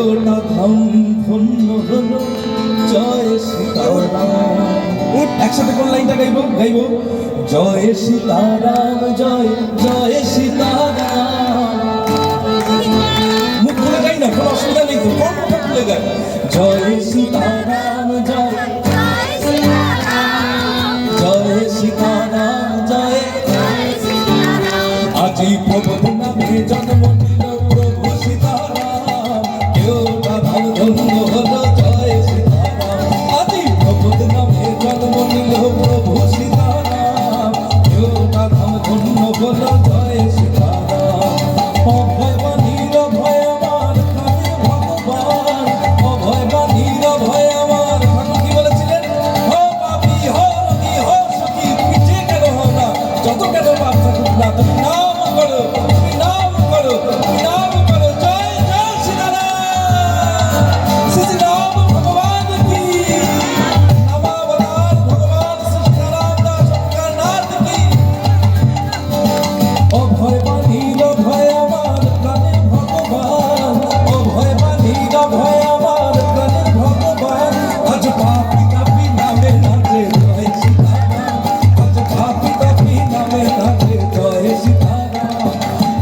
গোটা ধাম ধন্য হলো জয় সীতারাম। একসাথে কোন লাইনটা গাইবো? জয় সীতারাম জয় জয় সীতারাম। মুখ খুলে গাই না, কোনো অসুবিধা নেই তো, কণ্ঠটা খুলে গাই। জয় সীতারাম জয় জয় সীতারাম জয় আজি প্রভু নামে জন্ম নিল প্রভু সীতারাম, কেউ ধাম ধন্য হলো জয় সীতারাম। আজি প্রভু নামে জন্ম নিল প্রভু সীতারাম, কেউ ধাম ধন্য হলো জয় সীতারাম। অভয় বাণীর ভয় আমার কানে ভগবান, অভয় বাণীর ভয় আমার। ঠাকুর কি বলেছিলেন? হো পাপী হো রোগী হো সুখী, পিছিয়ে কেন হও না, যত কেন পাপ থাকুক না, তুমি নাম করো, তুমি নাম করো, তুমি নাম করো। জয় জয় সীতারাম। শ্রী রাম ভগবান কি, নবাবতার ভগবান শ্রী সীতারাম দাস নাথ কি। অভয় বাণীর ভয় আমার প্রাণে ভগবান, অভয় বাণীর ভয় আমার প্রাণে ভগবান। আজ পাপী তাপী নামে নাচে জয় সীতারাম, আজ পাপী তাপী নামে নাচে জয় সীতারাম।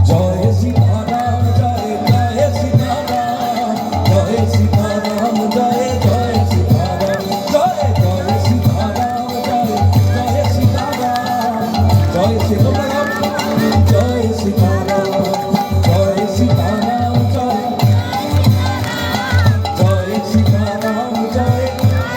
জয় সীতারাম জয় জয় সীতারাম, জয় সীতারাম জয় জয় সীতারাম, জয় জয় সীতারাম জয় জয় সীতারাম, জয় সীতারাম জয় সীতারাম, জয় সীতারাম জয় জয় সীতারাম জয় জয়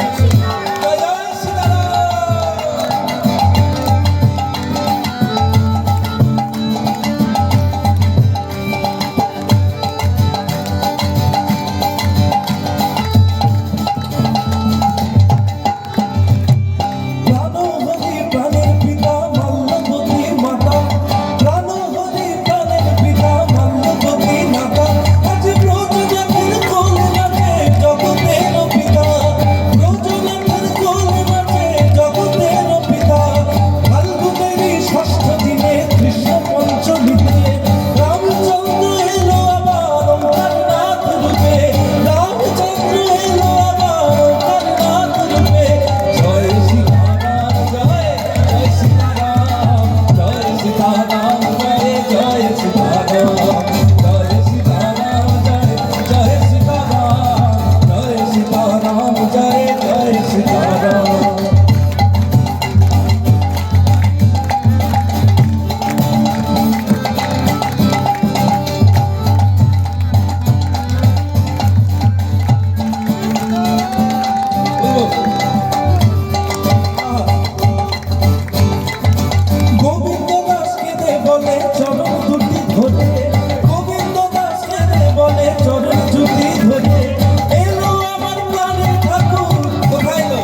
প্রাণহরি প্রাণের পিতা মল্লবতী মাতা, প্রাণহরি প্রাণের পিতা মল্লবতী মাতা। আজ ব্রজনাথের কোল নাচে জগতের পিতা, ব্রজনাথের কোল নাচে জগতের পিতা। ফাল্গুনেরই ষষ্ঠ দিনে কৃষ্ণ পঞ্চমীতে রামচন্দ্র এলো আবার ওঙ্কারনাথ রূপে, রামচন্দ্র এলো আবার ওঙ্কারনাথ রূপে। জয় সীতারাম জয় জয় সীতারাম, জয় সীতারাম জয় জয় সীতারাম, জয় সীতারাম জয় জয় সীতারাম, জয় সীতারাম জয় জয় সীতারাম। গোবিন্দ দাস কেঁদে বলে চরণ দুটি ধরে, গোবিন্দ দাস কেঁদে বলে চরণ দুটি ধরে। এলো আমার প্রাণের ঠাকুর, কোথায় এলো?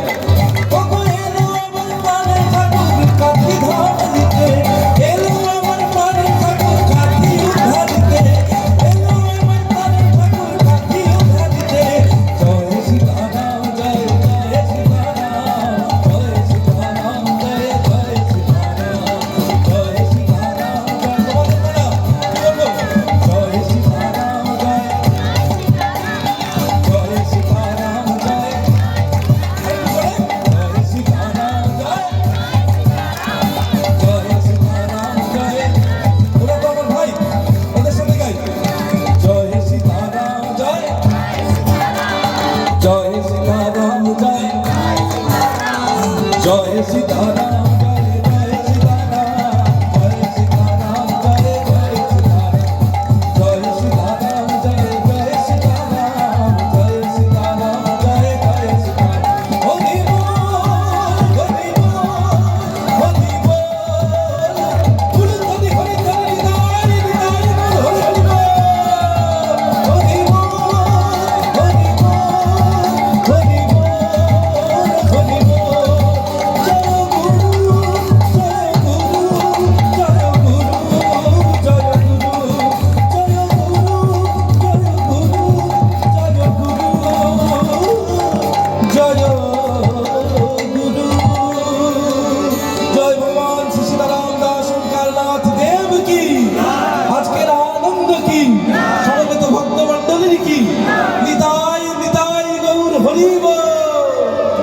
ওগো এলো আমার প্রাণের ঠাকুর কাঠি ধাম দিতে, এলো আমার প্রাণের ঠাকুর কাঠি উদ্ধার দিতে, এলো আমার প্রাণের ঠাকুর কাঠি উদ্ধার দিতে। জয় সীতারাম জয় জয় সীতারাম, জয় সীতারাম জয় জয় সীতারাম, জয় সীতারাম জয় জয় সীতারাম জয় জয় সীতারাম জয় জয় সীতারাম জয় জয় সীতারাম জয়। ওরা তো আমার ভাই, ওদের সাথে গাই। জয় সীতারাম জয় জয় সীতারাম জয় জয় সীতারাম জয় জয় সীতারাম, জয় সীতারাম জয় জয় সীতারাম, জয় সীতারাম জয় জয় সীতারাম, জয় সীতারাম জয় জয় সীতারাম। হরি বল হরি বল হরি বল, হরি হরি হরি হরি হরি হরি বল, হরি বল হরি বল হরি বল হরি বল হরি বল। জয় গুরু হরি বল।